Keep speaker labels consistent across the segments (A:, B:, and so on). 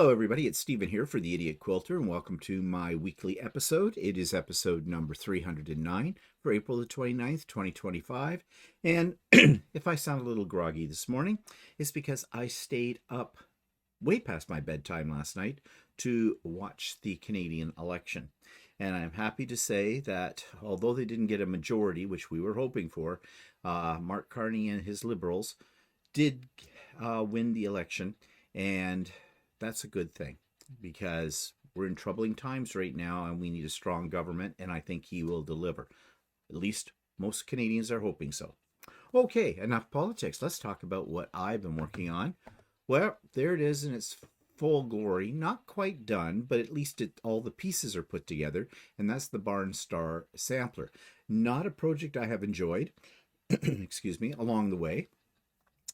A: Hello, everybody. It's Stephen here for the Idiot Quilter, and welcome to my weekly episode. It is episode number 309 for April the 29th, 2025. And if I sound a little groggy this morning, it's because I stayed up way past my bedtime last night to watch the Canadian election. And I'm happy to say that although they didn't get a majority, which we were hoping for, Mark Carney and his Liberals did win the election. And that's a good thing because we're in troubling times right now and we need a strong government, and I think he will deliver. At least most Canadians are hoping so. Okay, enough politics. Let's talk about what I've been working on. Well, there it is in its full glory. Not quite done, but at least all the pieces are put together, and that's the Barnstar Sampler. Not a project I have enjoyed, excuse me, along the way.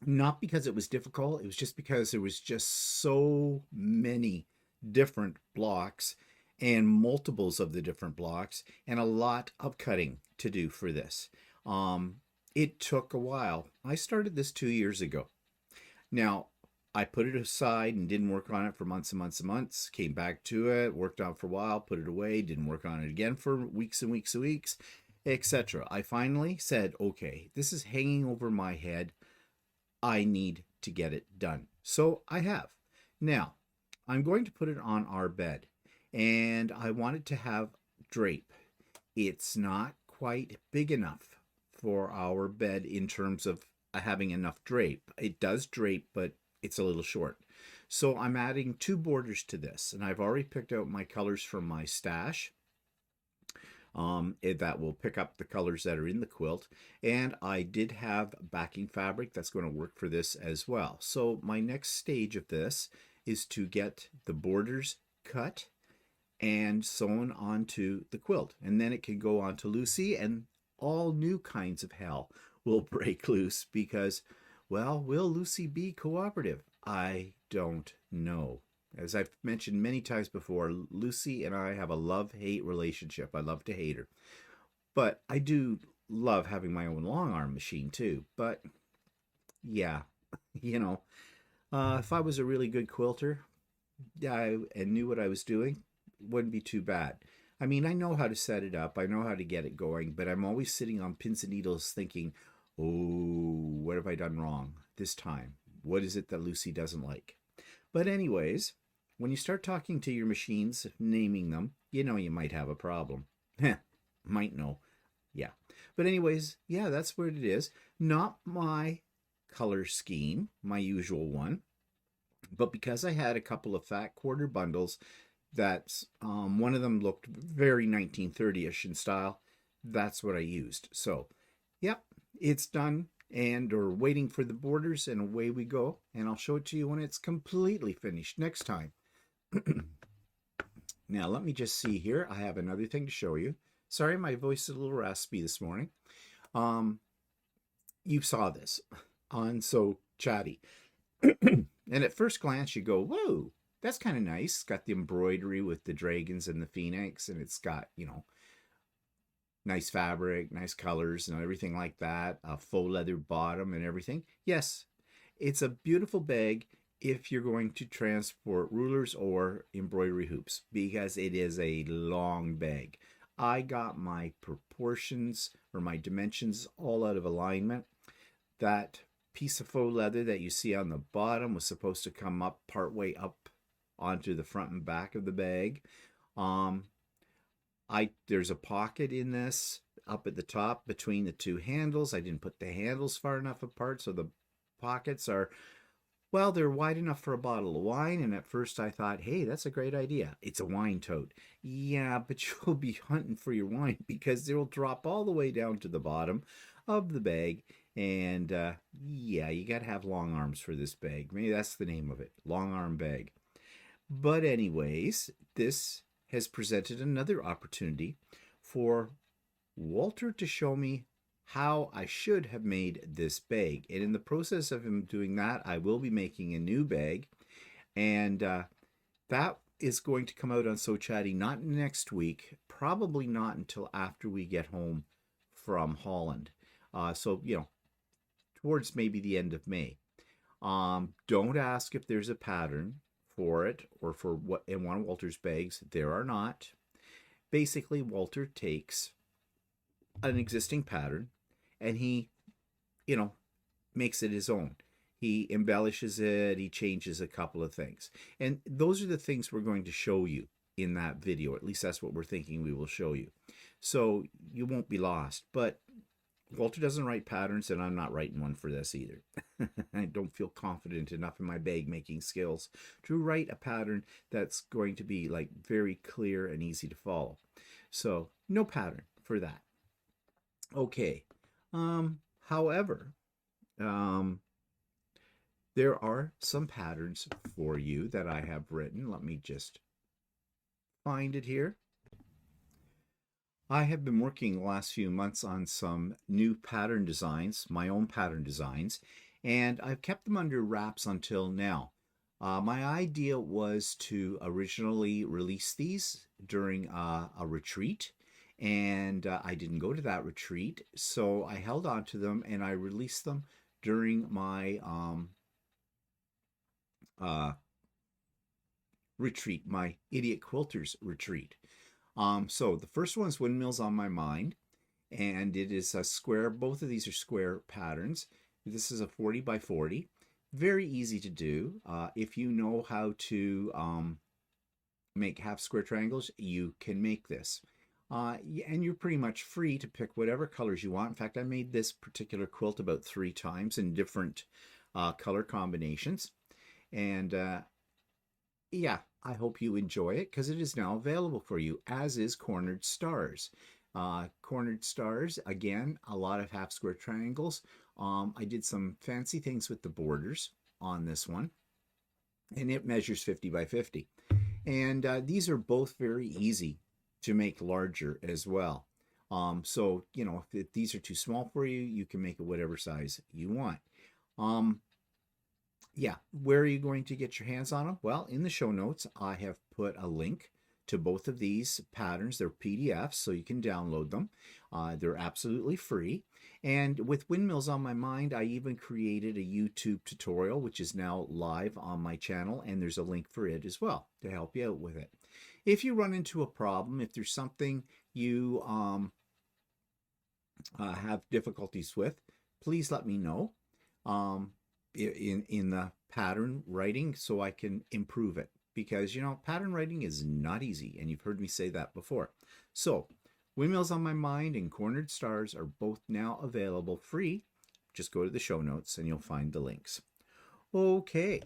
A: Not because it was difficult, it was just because there was just so many different blocks and multiples of the different blocks and a lot of cutting to do for this. It took a while. I started this 2 years ago. Now, I put it aside and didn't work on it for months and months and months, came back to it, worked on it for a while, put it away, didn't work on it again for weeks and weeks and weeks, etc. I finally said, okay, this is hanging over my head. I need to get it done. So I have. Now, I'm going to put it on our bed, and I wanted to have drape. It's not quite big enough for our bed in terms of having enough drape. It does drape, but it's a little short. So I'm adding 2 borders to this, and I've already picked out my colors from my stash. That will pick up the colors that are in the quilt, and I did have backing fabric that's going to work for this as well. So my next stage of this is to get the borders cut and sewn onto the quilt, and then it can go on to Giucy, and all new kinds of hell will break loose because, well, will Giucy be cooperative? I don't know. As I've mentioned many times before, Giucy and I have a love-hate relationship. I love to hate her. But I do love having my own long arm machine too. But yeah, if I was a really good quilter and knew what I was doing, it wouldn't be too bad. I mean, I know how to set it up. I know how to get it going. But I'm always sitting on pins and needles thinking, oh, what have I done wrong this time? What is it that Giucy doesn't like? But anyways, when you start talking to your machines, naming them, you might have a problem. Might know. Yeah. But anyways, yeah, that's what it is. Not my color scheme, my usual one. But because I had a couple of fat quarter bundles that one of them looked very 1930-ish in style, that's what I used. So, yep, it's done. And we're waiting for the borders, and away we go. And I'll show it to you when it's completely finished next time. Now, let me just see here. I have another thing to show you. Sorry, my voice is a little raspy this morning. You saw this on So Chatty. And at first glance, you go, whoa, that's kind of nice. It's got the embroidery with the dragons and the phoenix, and it's got, nice fabric, nice colors, and everything like that. A faux leather bottom and everything. Yes, it's a beautiful bag if you're going to transport rulers or embroidery hoops, because it is a long bag. I got my proportions or my dimensions all out of alignment. That piece of faux leather that you see on the bottom was supposed to come up partway up onto the front and back of the bag. There's a pocket in this up at the top between the 2 handles. I didn't put the handles far enough apart, so the pockets are, well, they're wide enough for a bottle of wine. And at first I thought, hey, that's a great idea. It's a wine tote. Yeah, but you'll be hunting for your wine because it'll drop all the way down to the bottom of the bag. And yeah, you got to have long arms for this bag. Maybe that's the name of it, long arm bag. But anyways, this has presented another opportunity for Walter to show me how I should have made this bag. And in the process of him doing that, I will be making a new bag. And that is going to come out on So Chatty not next week, probably not until after we get home from Holland. So, towards maybe the end of May. Don't ask if there's a pattern for it or for what in one of Walter's bags. There are not. Basically, Walter takes an existing pattern and he, you know, makes it his own. He embellishes it, he changes a couple of things. And those are the things we're going to show you in that video. At least that's what we're thinking we will show you. So you won't be lost. But Walter doesn't write patterns, and I'm not writing one for this either. I don't feel confident enough in my bag making skills to write a pattern that's going to be like very clear and easy to follow. So no pattern for that. Okay. However, there are some patterns for you that I have written. Let me just find it here. I have been working the last few months on some new pattern designs, my own pattern designs, and I've kept them under wraps until now. My idea was to originally release these during a retreat, and I didn't go to that retreat, so I held on to them and I released them during my retreat, my Idiot Quilters retreat. So the first one's Windmills on My Mind, and it is a square. Both of these are square patterns. This is a 40 by 40. Very easy to do. If you know how to make half square triangles, you can make this. And you're pretty much free to pick whatever colors you want. In fact, I made this particular quilt about 3 times in different color combinations. And yeah, I hope you enjoy it because it is now available for you, as is Cornered Stars. Cornered Stars, again, a lot of half square triangles. I did some fancy things with the borders on this one, and it measures 50 by 50. And these are both very easy to make larger as well. So, you know, if these are too small for you, you can make it whatever size you want. Yeah, where are you going to get your hands on them? Well, in the show notes, I have put a link to both of these patterns. They're PDFs, so you can download them. They're absolutely free. And with Windmills on My Mind, I even created a YouTube tutorial, which is now live on my channel, and there's a link for it as well to help you out with it. If you run into a problem, if there's something you have difficulties with, please let me know in the pattern writing so I can improve it. Because, you know, pattern writing is not easy, and you've heard me say that before. So, Windmills on My Mind and Cornered Stars are both now available free. Just go to the show notes and you'll find the links. Okay,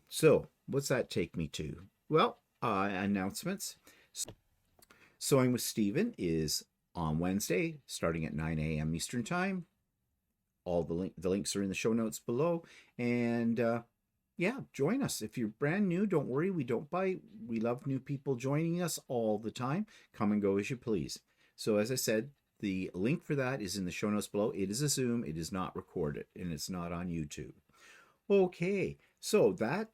A: so what's that take me to? Well, announcements. Sewing with Stephen is on Wednesday, starting at 9 a.m. Eastern Time. All the links are in the show notes below. And yeah, join us. If you're brand new, don't worry, we don't bite. We love new people joining us all the time. Come and go as you please. So as I said, the link for that is in the show notes below. It is a Zoom. It is not recorded, and it's not on YouTube. Okay, so that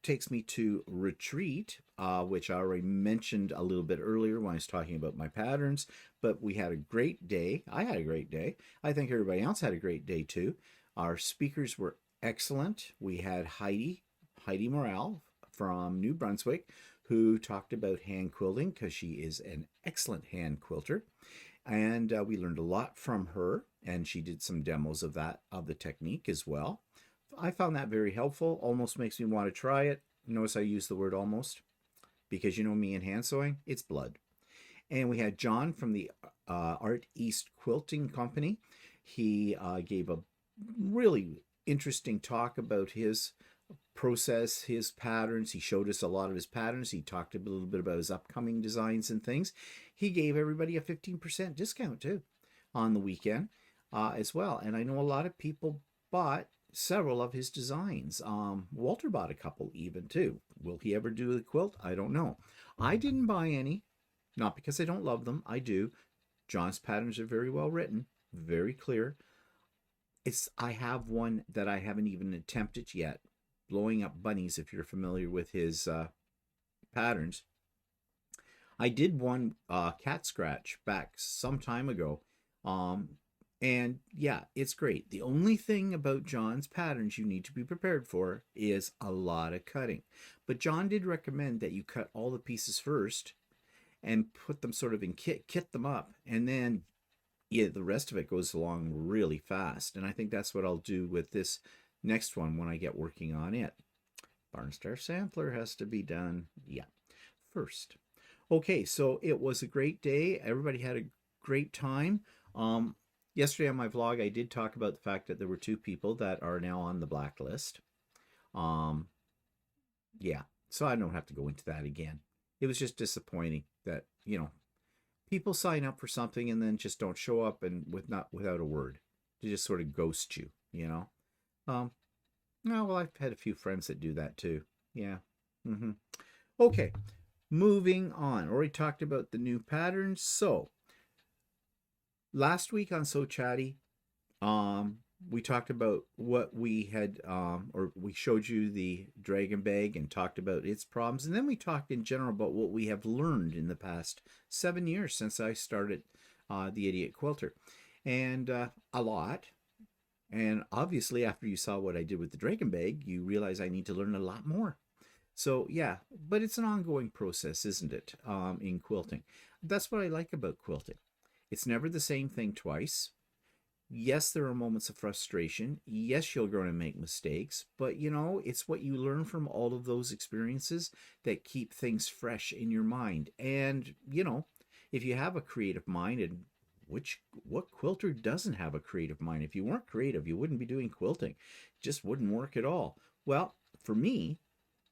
A: takes me to retreat, which I already mentioned a little bit earlier when I was talking about my patterns, but we had a great day. I had a great day. I think everybody else had a great day too. Our speakers were excellent. We had Heidi Morale from New Brunswick, who talked about hand quilting because she is an excellent hand quilter. And we learned a lot from her, and she did some demos of the technique as well. I found that very helpful. Almost makes me want to try it. Notice I use the word almost, because you know me in hand sewing, it's blood. And we had John from the Art East Quilting Company. He gave a really interesting talk about his process, his patterns. He showed us a lot of his patterns. He talked a little bit about his upcoming designs and things. He gave everybody a 15% discount too on the weekend as well. And I know a lot of people bought several of his designs. Walter bought a couple even too. Will he ever do a quilt? I don't know. I didn't buy any, not because I don't love them. I do. John's patterns are very well written, very clear. I have one that I haven't even attempted yet, blowing up bunnies, if you're familiar with his patterns. I did one cat scratch back some time ago, And yeah, it's great. The only thing about John's patterns you need to be prepared for is a lot of cutting. But John did recommend that you cut all the pieces first and put them sort of in kit them up, and then yeah, the rest of it goes along really fast. And I think that's what I'll do with this next one when I get working on it. Barnstar Sampler has to be done, yeah, first. Okay, so it was a great day. Everybody had a great time. Um, Yesterday on my vlog, I did talk about the fact that there were two people that are now on the blacklist. Um, yeah, so I don't have to go into that again. It was just disappointing that, people sign up for something and then just don't show up and without a word. They just sort of ghost you, you know. Um, no, well, I've had a few friends that do that too. Yeah. Mm-hmm. Okay, moving on. Already talked about the new patterns. So last week on So Chatty, um, we talked about what we had, or we showed you the dragon bag and talked about its problems. And then we talked in general about what we have learned in the past 7 years since I started the Idiot Quilter. And a lot. And obviously, after you saw what I did with the dragon bag, you realize I need to learn a lot more. So yeah, but it's an ongoing process, isn't it, in quilting? That's what I like about quilting. It's never the same thing twice. Yes, there are moments of frustration. Yes, you're going to make mistakes, but it's what you learn from all of those experiences that keep things fresh in your mind. And, if you have a creative mind, and what quilter doesn't have a creative mind? If you weren't creative, you wouldn't be doing quilting. It just wouldn't work at all. Well, for me,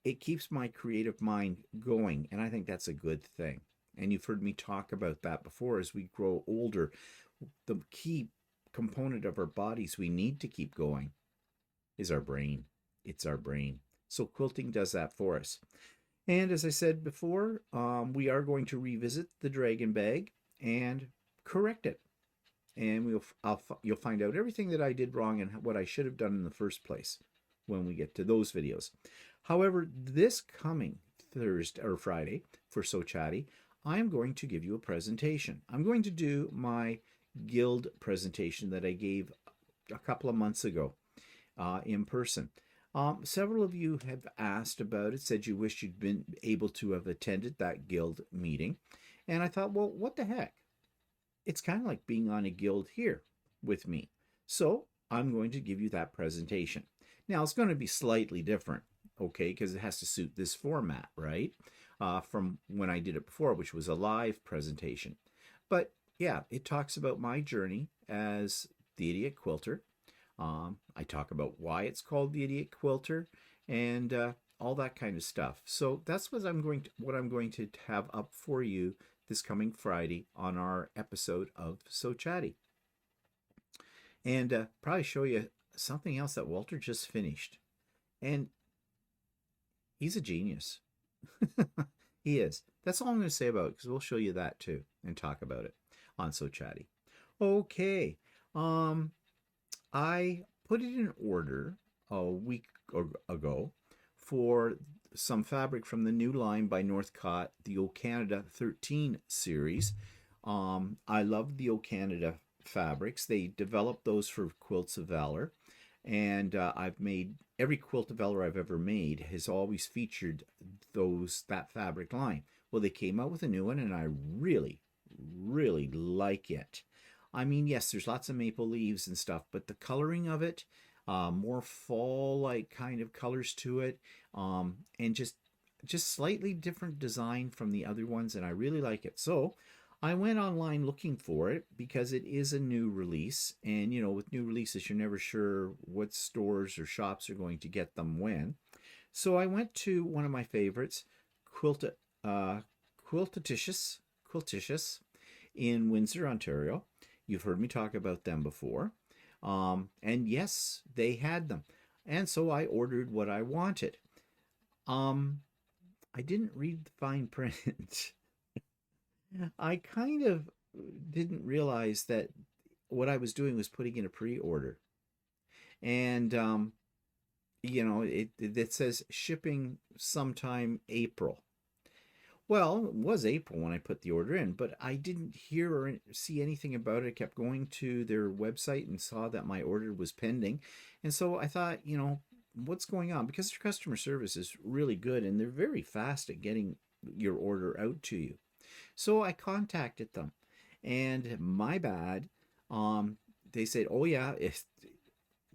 A: it keeps my creative mind going, and I think that's a good thing. And you've heard me talk about that before. As we grow older, the key component of our bodies we need to keep going is our brain. It's our brain. So quilting does that for us. And as I said before, we are going to revisit the dragon bag and correct it. And you'll find out everything that I did wrong and what I should have done in the first place when we get to those videos. However, this coming Thursday or Friday for So Chatty, I'm going to give you a presentation. I'm going to do my guild presentation that I gave a couple of months ago in person. Several of you have asked about it, said you wished you'd been able to have attended that guild meeting. And I thought, well, what the heck? It's kind of like being on a guild here with me. So I'm going to give you that presentation. Now, it's going to be slightly different, okay, because it has to suit this format, right? From when I did it before, which was a live presentation. But yeah, it talks about my journey as the Idiot Quilter. I talk about why it's called the Idiot Quilter and all that kind of stuff. So that's what I'm going to have up for you this coming Friday on our episode of So Chatty. And probably show you something else that Walter just finished. And he's a genius. He is. That's all I'm going to say about it, because we'll show you that too and talk about it on So Chatty. Okay. I put it in order a week ago for some fabric from the new line by Northcott, the O Canada 13 series. I love the O Canada fabrics. They developed those for Quilts of Valor, and I've made every Quilt of Valor I've ever made has always featured that fabric line. Well, they came out with a new one, and I really, really like it. I mean, yes, there's lots of maple leaves and stuff, but the coloring of it, more fall-like kind of colors to it, and just slightly different design from the other ones, and I really like it. So I went online looking for it because it is a new release, and with new releases, you're never sure what stores or shops are going to get them when. So I went to one of my favorites, Quiltitious in Windsor, Ontario. You've heard me talk about them before. And yes, they had them. And so I ordered what I wanted. I didn't read the fine print. I kind of didn't realize that what I was doing was putting in a pre-order. And, it says shipping sometime April. Well, it was April when I put the order in, but I didn't hear or see anything about it. I kept going to their website and saw that my order was pending. And so I thought, what's going on? Because their customer service is really good and they're very fast at getting your order out to you. So I contacted them, and my bad. They said, "Oh yeah, as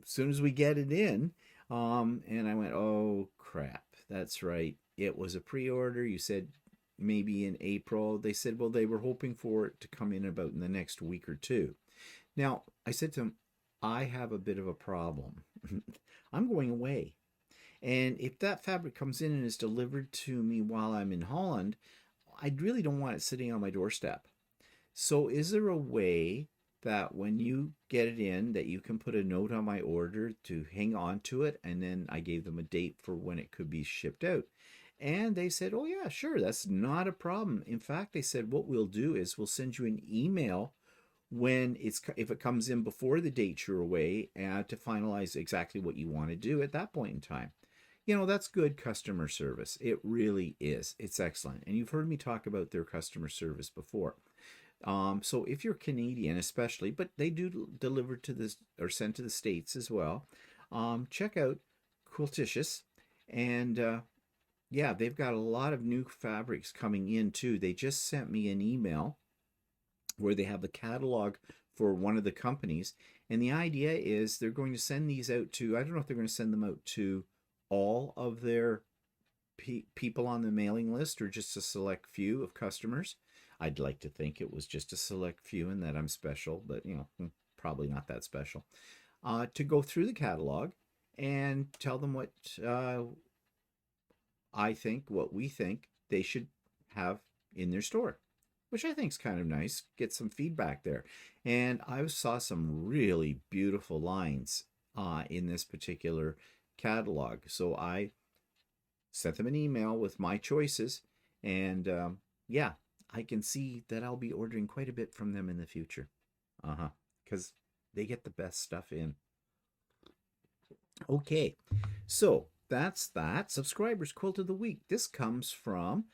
A: soon as we get it in." And I went, "Oh crap, that's right. It was a pre-order. You said maybe in April." They said, "Well, they were hoping for it to come in about in the next week or two." Now I said to them, "I have a bit of a problem. I'm going away. And if that fabric comes in and is delivered to me while I'm in Holland, I really don't want it sitting on my doorstep. So is there a way that when you get it in that you can put a note on my order to hang on to it?" And then I gave them a date for when it could be shipped out. And they said, "Oh yeah, sure, that's not a problem. In fact," they said, "what we'll do is we'll send you an email when if it comes in before the date you're away, to finalize exactly what you want to do at that point in time." That's good customer service. It really is. It's excellent. And you've heard me talk about their customer service before. So if you're Canadian, especially, but they do deliver to this or send to the States as well, check out Quiltitious. And yeah, they've got a lot of new fabrics coming in too. They just sent me an email where they have the catalog for one of the companies. And the idea is they're going to send these out to, I don't know if they're going to send them out to all of their people on the mailing list or just a select few of customers. I'd like to think it was just a select few and that I'm special, but probably not that special. To go through the catalog and tell them what what we think they should have in their store, which I think is kind of nice. Get some feedback there. And I saw some really beautiful lines in this particular catalog. So I sent them an email with my choices, and yeah, I can see that I'll be ordering quite a bit from them in the future. Because they get the best stuff in. Okay, so that's that. Subscribers Quilt of the Week. This comes from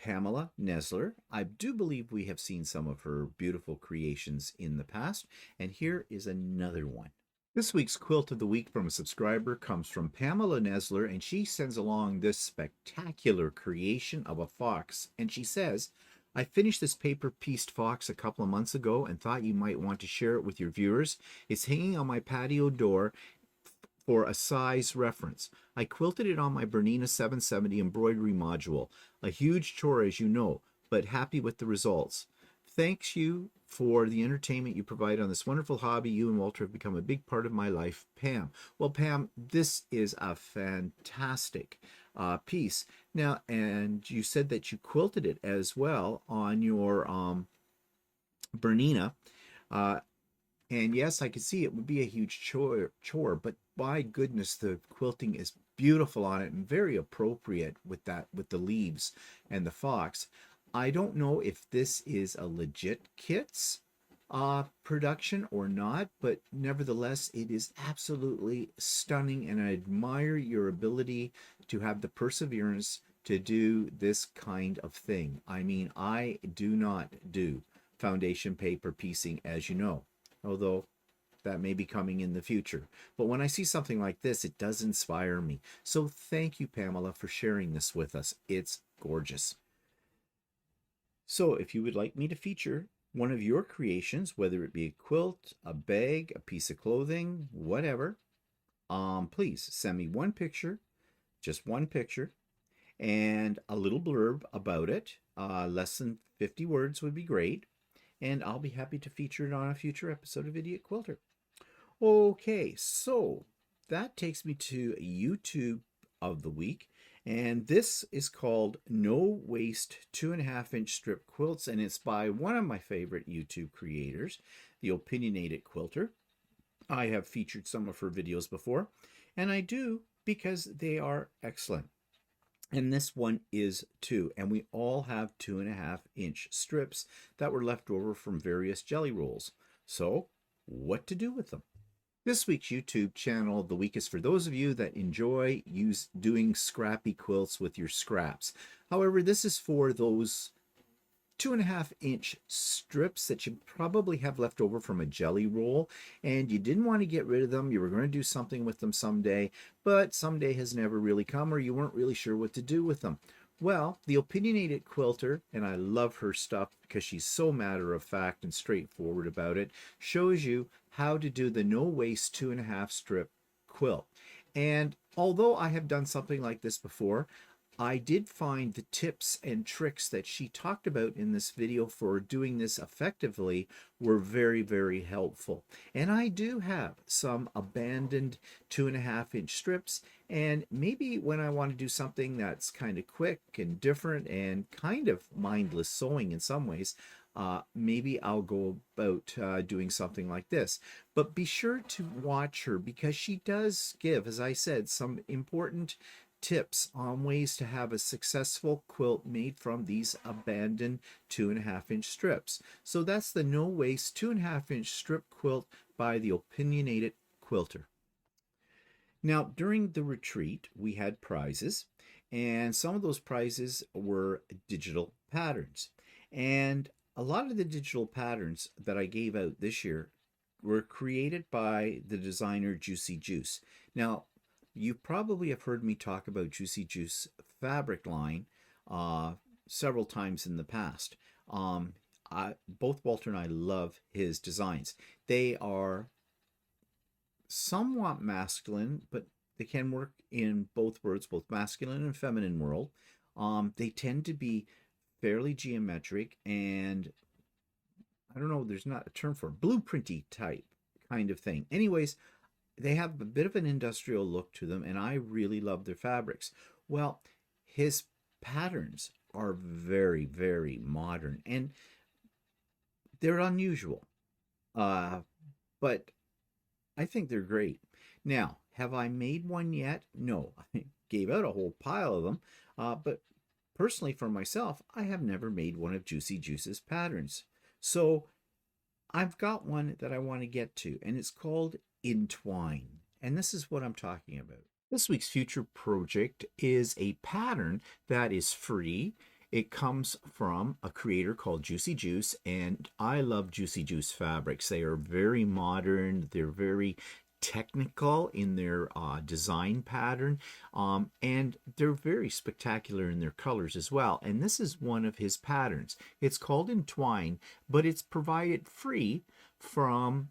A: Pamela Nesler. I do believe we have seen some of her beautiful creations in the past, and here is another one. This week's Quilt of the Week from a subscriber comes from Pamela Nesler, and she sends along this spectacular creation of a fox. And she says, "I finished this paper-pieced fox a couple of months ago and thought you might want to share it with your viewers. It's hanging on my patio door for a size reference. I quilted it on my Bernina 770 embroidery module. A huge chore, as you know, but happy with the results. Thanks you for the entertainment you provide on this wonderful hobby. You and Walter have become a big part of my life, Pam." Well, Pam, this is a fantastic piece. Now, and you said that you quilted it as well on your Bernina. And yes, I could see it would be a huge chore, but my goodness, the quilting is beautiful on it and very appropriate with the leaves and the fox. I don't know if this is a legit Kits production or not, but nevertheless, it is absolutely stunning, and I admire your ability to have the perseverance to do this kind of thing. I mean, I do not do foundation paper piecing, as you know, although that may be coming in the future. But when I see something like this, it does inspire me. So thank you, Pamela, for sharing this with us. It's gorgeous. So if you would like me to feature one of your creations, whether it be a quilt, a bag, a piece of clothing, whatever, please send me one picture, just one picture, and a little blurb about it. Less than 50 words would be great, and I'll be happy to feature it on a future episode of Idiot Quilter. Okay, so that takes me to YouTube of the week, and this is called No Waste 2.5-inch strip quilts, and it's by one of my favorite YouTube creators, the Opinionated Quilter. I have featured some of her videos before, and I do because they are excellent. And this one is too, and we all have 2.5-inch strips that were left over from various jelly rolls. So what to do with them? This week's YouTube channel of the week is for those of you that enjoy doing scrappy quilts with your scraps. However, this is for those 2.5-inch strips that you probably have left over from a jelly roll, and you didn't want to get rid of them. You were going to do something with them someday, but someday has never really come, or you weren't really sure what to do with them. Well, the Opinionated Quilter, and I love her stuff because she's so matter of fact and straightforward about it, shows you how to do the no waste 2.5 strip quilt. And although I have done something like this before, I did find the tips and tricks that she talked about in this video for doing this effectively were very, very helpful. And I do have some abandoned 2.5-inch strips, and maybe when I want to do something that's kind of quick and different and kind of mindless sewing in some ways, maybe I'll go about doing something like this. But be sure to watch her because she does give, as I said, some important tips on ways to have a successful quilt made from these abandoned 2.5-inch strips. So that's the no waste 2.5-inch strip quilt by the Opinionated Quilter. Now, during the retreat, we had prizes, and some of those prizes were digital patterns. And a lot of the digital patterns that I gave out this year were created by the designer Giuce. Now, you probably have heard me talk about Giuce fabric line several times in the past. Both Walter and I love his designs. They are somewhat masculine, but they can work in both worlds, both masculine and feminine world. They tend to be fairly geometric and, I don't know, there's not a term for it, blueprinty type kind of thing. Anyways, they have a bit of an industrial look to them, and I really love their fabrics. Well, his patterns are very, very modern, and they're unusual. But I think they're great. Now, have I made one yet? No, I gave out a whole pile of them. But personally, for myself, I have never made one of Giuce's patterns. So I've got one that I want to get to, and it's called Entwine. And this is what I'm talking about. This week's future project is a pattern that is free. It comes from a creator called Giuce, and I love Giuce fabrics. They are very modern. They're very technical in their design pattern, and they're very spectacular in their colors as well. And this is one of his patterns. It's called Entwine, but it's provided free from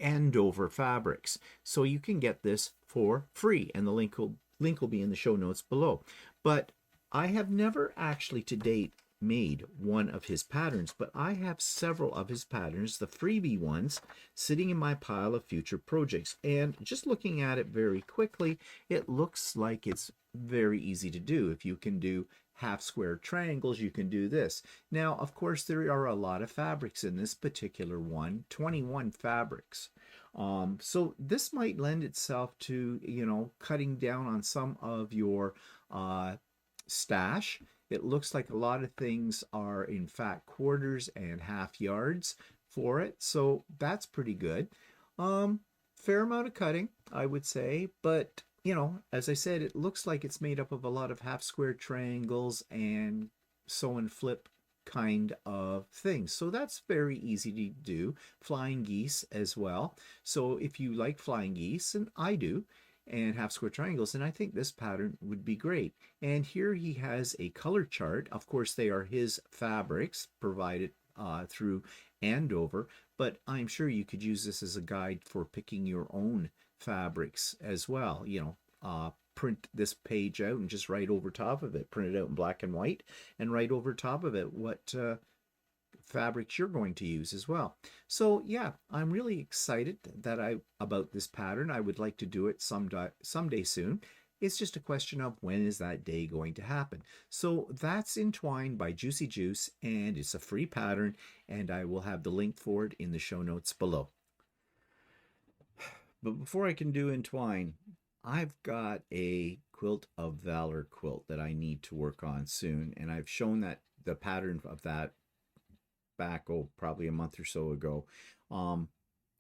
A: Andover Fabrics, so you can get this for free, and the link will be in the show notes below. But I have never actually to date made one of his patterns, but I have several of his patterns, the freebie ones, sitting in my pile of future projects. And just looking at it very quickly, it looks like it's very easy to do. If you can do half square triangles, you can do this. Now, of course, there are a lot of fabrics in this particular one, 21 fabrics. So this might lend itself to, cutting down on some of your stash. It looks like a lot of things are in fact quarters and half yards for it, so that's pretty good. Fair amount of cutting, I would say, but as I said, it looks like it's made up of a lot of half square triangles and sew and flip kind of things. So that's very easy to do. Flying geese as well. So if you like flying geese, and I do, and half square triangles, and I think this pattern would be great. And here he has a color chart. Of course, they are his fabrics provided through Andover, but I'm sure you could use this as a guide for picking your own fabrics as well. Print this page out and just write over top of it, print it out in black and white, and write over top of it what fabrics you're going to use as well. So yeah, I'm really excited about this pattern. I would like to do it someday soon. It's just a question of when is that day going to happen. So that's Entwine by Giuce, and it's a free pattern, and I will have the link for it in the show notes below. But before I can do Entwine, I've got a Quilt of Valor quilt that I need to work on soon, and I've shown that the pattern of that back, probably a month or so ago.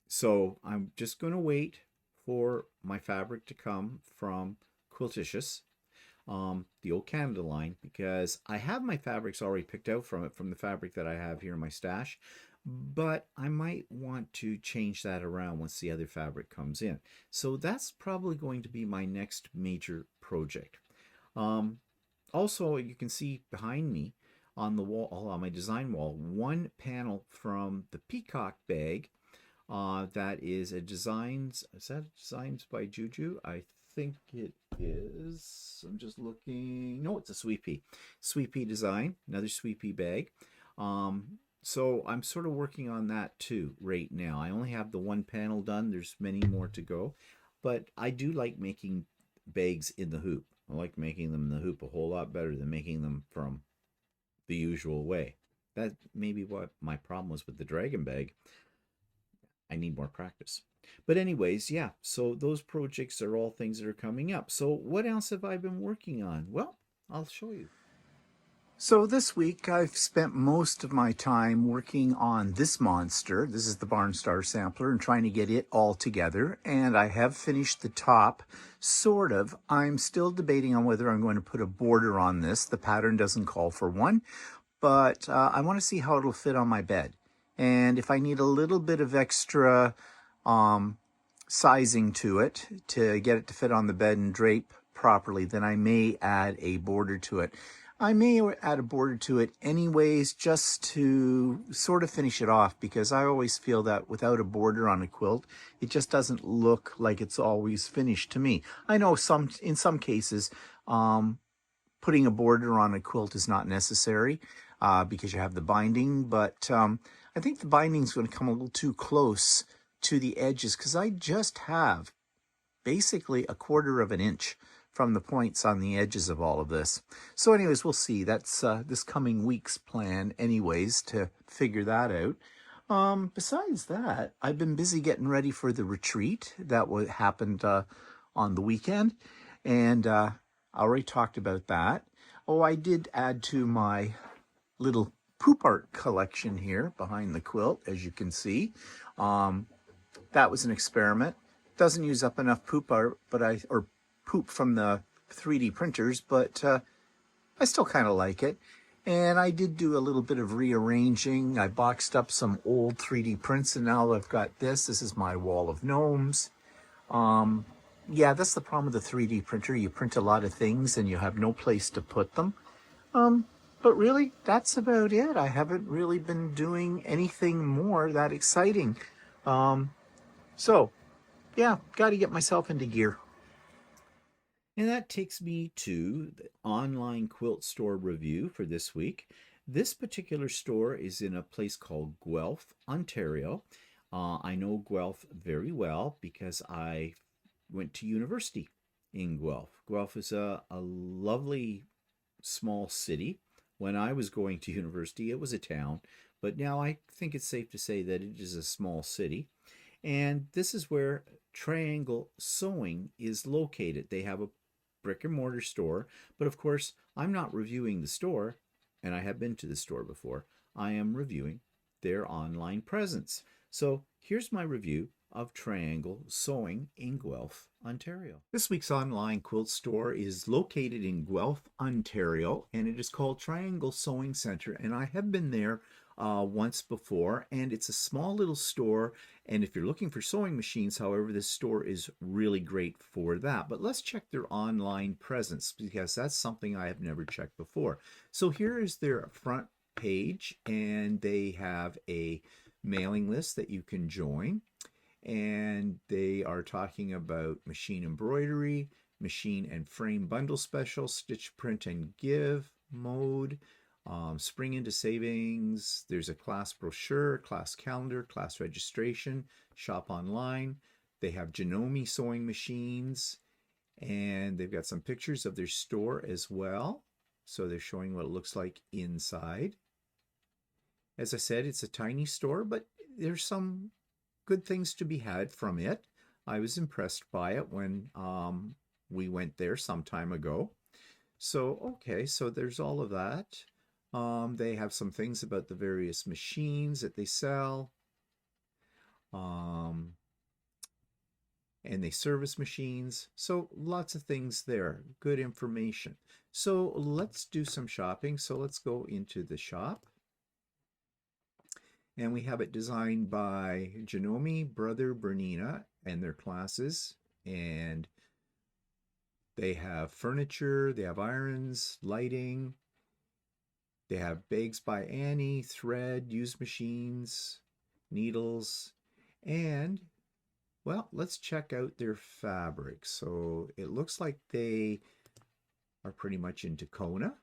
A: So I'm just going to wait for my fabric to come from Quilticious, the old Canada line, because I have my fabrics already picked out from it, from the fabric that I have here in my stash, but I might want to change that around once the other fabric comes in. So that's probably going to be my next major project. Also, you can see behind me on the wall, on my design wall, one panel from the Peacock bag. That is a designs. Is that designs by Giuce? I think it is. I'm just looking. No, it's a Sweet Pea. Sweet Pea design. Another Sweet Pea bag. So I'm sort of working on that too right now. I only have the one panel done. There's many more to go, but I do like making bags in the hoop. I like making them in the hoop a whole lot better than making them from the usual way. That may be what my problem was with the dragon bag. I need more practice. But anyways, yeah, so those projects are all things that are coming up. So what else have I been working on? Well, I'll show you. So this week I've spent most of my time working on this monster. This is the Barnstar Sampler, and trying to get it all together. And I have finished the top, sort of. I'm still debating on whether I'm going to put a border on this. The pattern doesn't call for one, but I want to see how it'll fit on my bed. And if I need a little bit of extra sizing to it to get it to fit on the bed and drape properly, then I may add a border to it. I may add a border to it anyways, just to sort of finish it off, because I always feel that without a border on a quilt, it just doesn't look like it's always finished to me. I know in some cases, putting a border on a quilt is not necessary because you have the binding, but I think the binding is going to come a little too close to the edges, because I just have basically 1/4 of an inch from the points on the edges of all of this. So anyways, we'll see. That's this coming week's plan anyways, to figure that out. Besides that, I've been busy getting ready for the retreat that happened on the weekend, and I already talked about that. Oh, I did add to my little poop art collection here behind the quilt, as you can see. That was an experiment. Doesn't use up enough poop art, or poop from the 3D printers, but I still kind of like it. And I did do a little bit of rearranging. I boxed up some old 3D prints, and now I've got this. This is my wall of gnomes. Yeah, that's the problem with the 3D printer. You print a lot of things and you have no place to put them. But really, that's about it. I haven't really been doing anything more that exciting. So, yeah, got to get myself into gear. And that takes me to the online quilt store review for this week. This particular store is in a place called Guelph, Ontario. I know Guelph very well because I went to university in Guelph. Guelph is a lovely small city. When I was going to university, it was a town, but now I think it's safe to say that it is a small city. And this is where Triangle Sewing is located. They have a brick and mortar store, but of course, I'm not reviewing the store, and I have been to the store before. I am reviewing their online presence. So here's my review of Triangle Sewing in Guelph, Ontario. This week's online quilt store is located in Guelph, Ontario, and it is called Triangle Sewing Center, and I have been there once before, and it's a small little store. And if you're looking for sewing machines, however, this store is really great for that. But let's check their online presence, because that's something I have never checked before. So here is their front page, and they have a mailing list that you can join. And they are talking about machine embroidery, machine and frame bundle special, stitch, print, and give mode, spring into savings. There's a class brochure, class calendar, class registration, shop online. They have Janome sewing machines, and they've got some pictures of their store as well. So they're showing what it looks like inside. As I said, it's a tiny store, but there's some good things to be had from it. I was impressed by it when we went there some time ago. So, okay, so there's all of that. They have some things about the various machines that they sell. and they service machines. So lots of things there. Good information. So let's do some shopping. So let's go into the shop. And we have it designed by Janome, Brother Bernina, and their classes. And they have furniture, they have irons, lighting. They have bags by Annie, thread, used machines, needles, and, well, let's check out their fabric. So it looks like they are pretty much into Kona.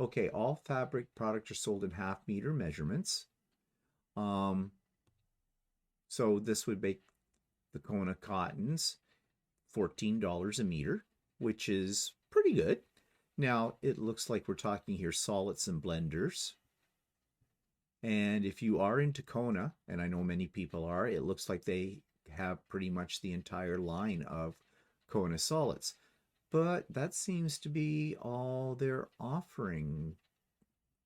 A: Okay, all fabric products are sold in half-meter measurements. So this would make the Kona cottons $14 a meter, which is pretty good. Now, it looks like we're talking here solids and blenders. And if you are into Kona, and I know many people are, it looks like they have pretty much the entire line of Kona solids. But that seems to be all they're offering.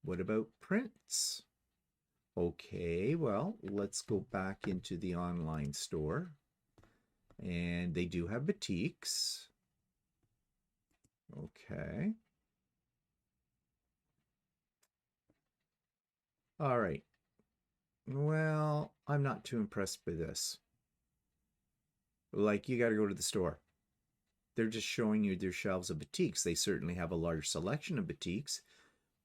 A: What about prints? Okay, well, let's go back into the online store. And they do have batiks. Okay. All right. Well, I'm not too impressed by this. Like, you got to go to the store. They're just showing you their shelves of batiks. They certainly have a large selection of batiks,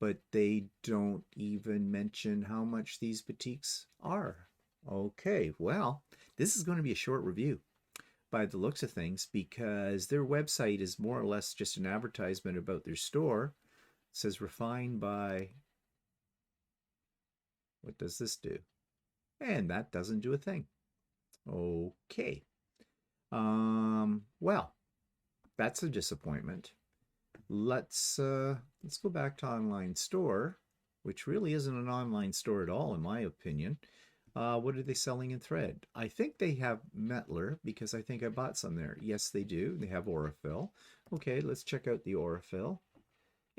A: but they don't even mention how much these batiks are. Okay, well, this is going to be a short review by the looks of things, because their website is more or less just an advertisement about their store. It says refined by... What does this do? And that doesn't do a thing. Okay. Well, that's a disappointment. Let's go back to online store, which really isn't an online store at all, in my opinion. What are they selling in thread? I think they have Metler, because I think I bought some there. Yes, they do. They have Aurifil. Okay, let's check out the Aurifil.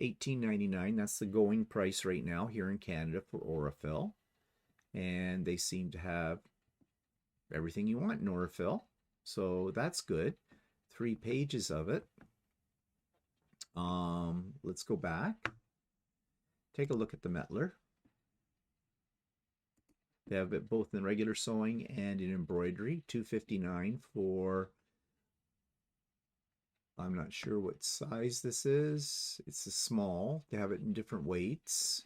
A: $18.99. That's the going price right now here in Canada for Aurifil. And they seem to have everything you want in Aurifil. So that's good. 3 pages of it. Let's go back. Take a look at the Metler. They have it both in regular sewing and in embroidery. $2.59 for, I'm not sure what size this is. It's a small. They have it in different weights.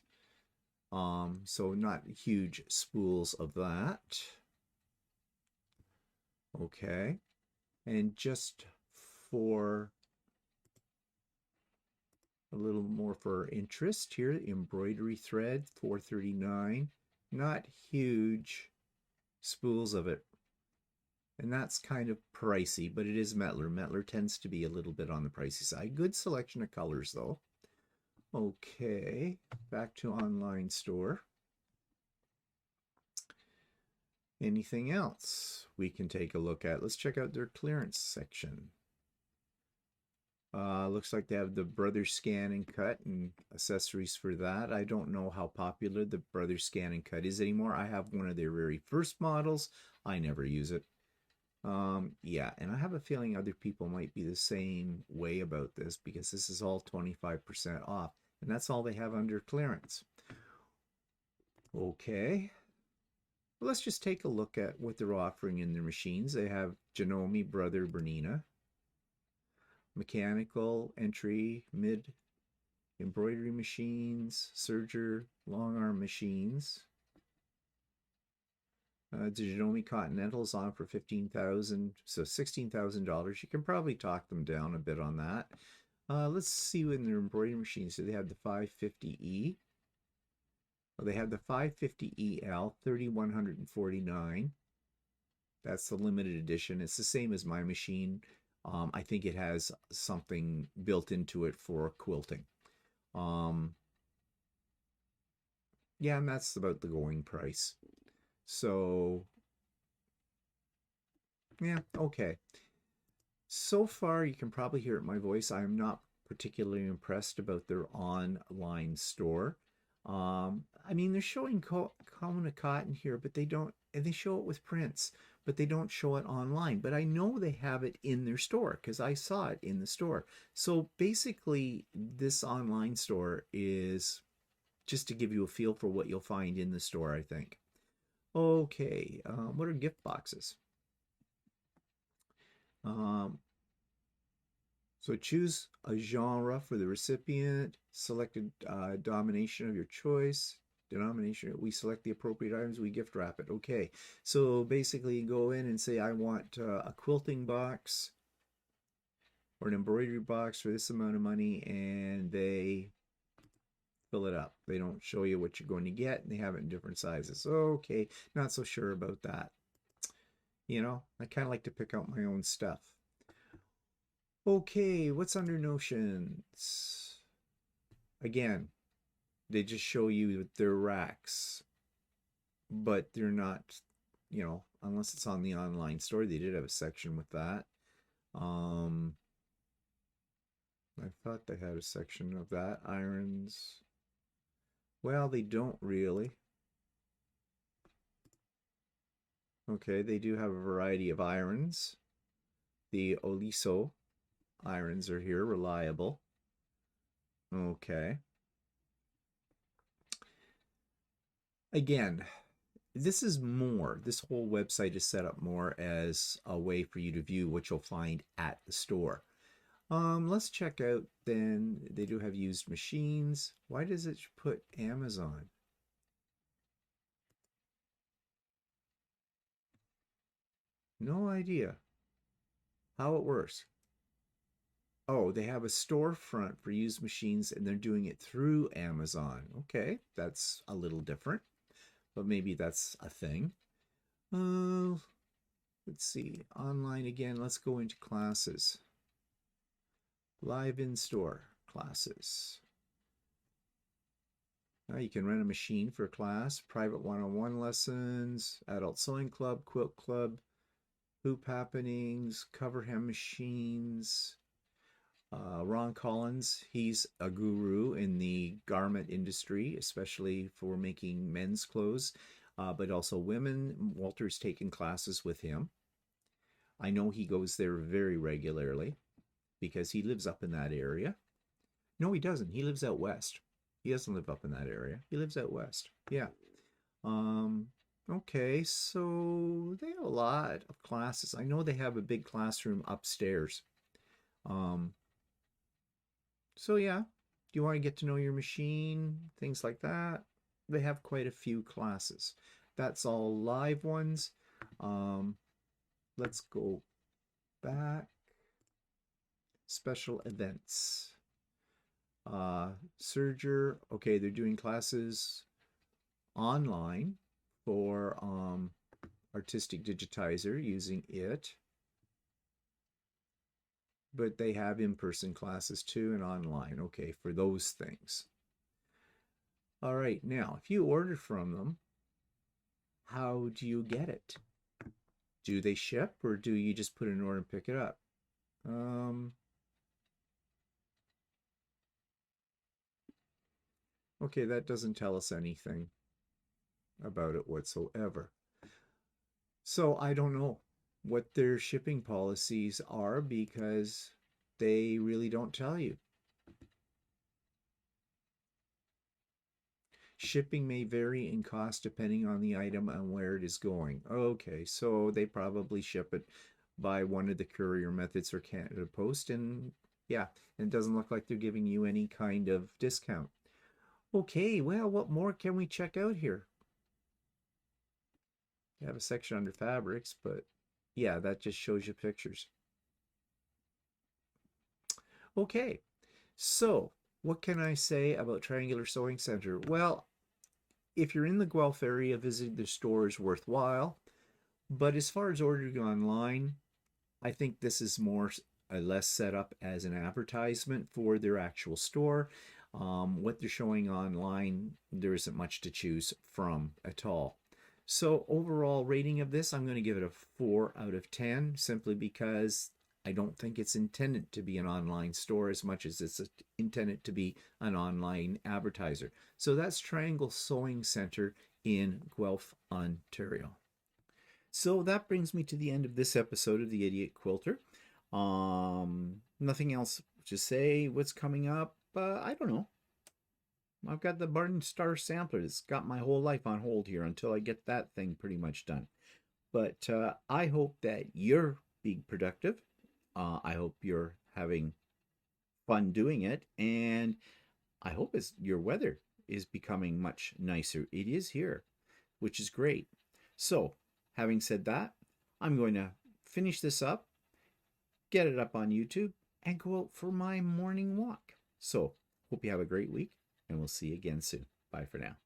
A: So not huge spools of that. Okay. And just for a little more for interest here, embroidery thread, $4.39. Not huge spools of it. And that's kind of pricey, but it is Metler. Metler tends to be a little bit on the pricey side. Good selection of colors, though. Okay, back to online store. Anything else we can take a look at? Let's check out their clearance section. Looks like they have the Brothers Scan and Cut and accessories for that. I don't know how popular the Brothers Scan and Cut is anymore. I have one of their very first models. I never use it. Yeah, and I have a feeling other people might be the same way about this, because this is all 25% off, and that's all they have under clearance. Okay. Well, let's just take a look at what they're offering in their machines. They have Janome, Brother Bernina, mechanical, entry, mid, embroidery machines, serger, long arm machines. The Janome Continentals on for $15,000, so $16,000. You can probably talk them down a bit on that. Let's see in their embroidery machines. So they have the 550E. Well, they have the 550EL, $3,149. That's the limited edition. It's the same as my machine. I think it has something built into it for quilting. Yeah, and that's about the going price. So, yeah, okay. So far, you can probably hear it in my voice. I'm not particularly impressed about their online store. I mean, they're showing Kona cotton here, but they don't, and they show it with prints. but they don't show it online. But I know they have it in their store because I saw it in the store. So basically, this online store is just to give you a feel for what you'll find in the store, I think. Okay, what are gift boxes? So choose a genre for the recipient, select a denomination of your choice. Denomination, we select the appropriate items, we gift wrap it. Okay, so basically you go in and say, I want a quilting box or an embroidery box for this amount of money, and they fill it up. They don't show you what you're going to get, and they have it in different sizes. Okay, not so sure about that. You know, I kind of like to pick out my own stuff. Okay, what's under notions? Again, they just show you that they're racks, but they're not, you know, unless it's on the online store. They did have a section with that. I thought they had a section of that. Irons. Well, they don't really. Okay, they do have a variety of irons. The Oliso irons are here, reliable. Okay. Again, this whole website is set up more as a way for you to view what you'll find at the store. Let's check out then. They do have used machines. Why does it put Amazon? No idea how it works. Oh, they have a storefront for used machines and they're doing it through Amazon. Okay, that's a little different, but maybe that's a thing. Let's see. Online again. Let's go into classes. Live in-store classes. Now you can rent a machine for a class, private one-on-one lessons, adult sewing club, quilt club, hoop happenings, cover hem machines. Ron Collins, he's a guru in the garment industry, especially for making men's clothes, but also women. Walter's taken classes with him. I know he goes there very regularly because he lives up in that area. No, he doesn't. He lives out west. He doesn't live up in that area. He lives out west. Yeah. Okay, so they have a lot of classes. I know they have a big classroom upstairs. So yeah, do you want to get to know your machine, things like that? They have quite a few classes. That's all live ones. Let's go back. Special events. Serger, okay, they're doing classes online for artistic digitizer using it. But they have in-person classes too and online, okay, for those things. All right, now, if you order from them, how do you get it? Do they ship or do you just put an order and pick it up? Okay, that doesn't tell us anything about it whatsoever. So I don't know what their shipping policies are because they really don't tell you. Shipping may vary in cost depending on the item and where it is going. Okay, so they probably ship it by one of the courier methods or Canada Post, and yeah, it doesn't look like they're giving you any kind of discount. Okay, well, what more can we check out here? You have a section under fabrics, but yeah, that just shows you pictures. Okay, so what can I say about Triangular Sewing Center? Well, if you're in the Guelph area, visiting the store is worthwhile. But as far as ordering online, I think this is more or less set up as an advertisement for their actual store. What they're showing online, there isn't much to choose from at all. So overall rating of this, I'm going to give it a 4 out of 10, simply because I don't think it's intended to be an online store as much as it's intended to be an online advertiser. So that's Triangle Sewing Center in Guelph, Ontario. So that brings me to the end of this episode of the Idiot Quilter. Nothing else to say. What's coming up? I don't know. I've got the Barnstar Sampler that's got my whole life on hold here until I get that thing pretty much done. But I hope that you're being productive. I hope you're having fun doing it. And I hope as your weather is becoming much nicer. It is here, which is great. So, having said that, I'm going to finish this up, get it up on YouTube, and go out for my morning walk. So, hope you have a great week, and we'll see you again soon. Bye for now.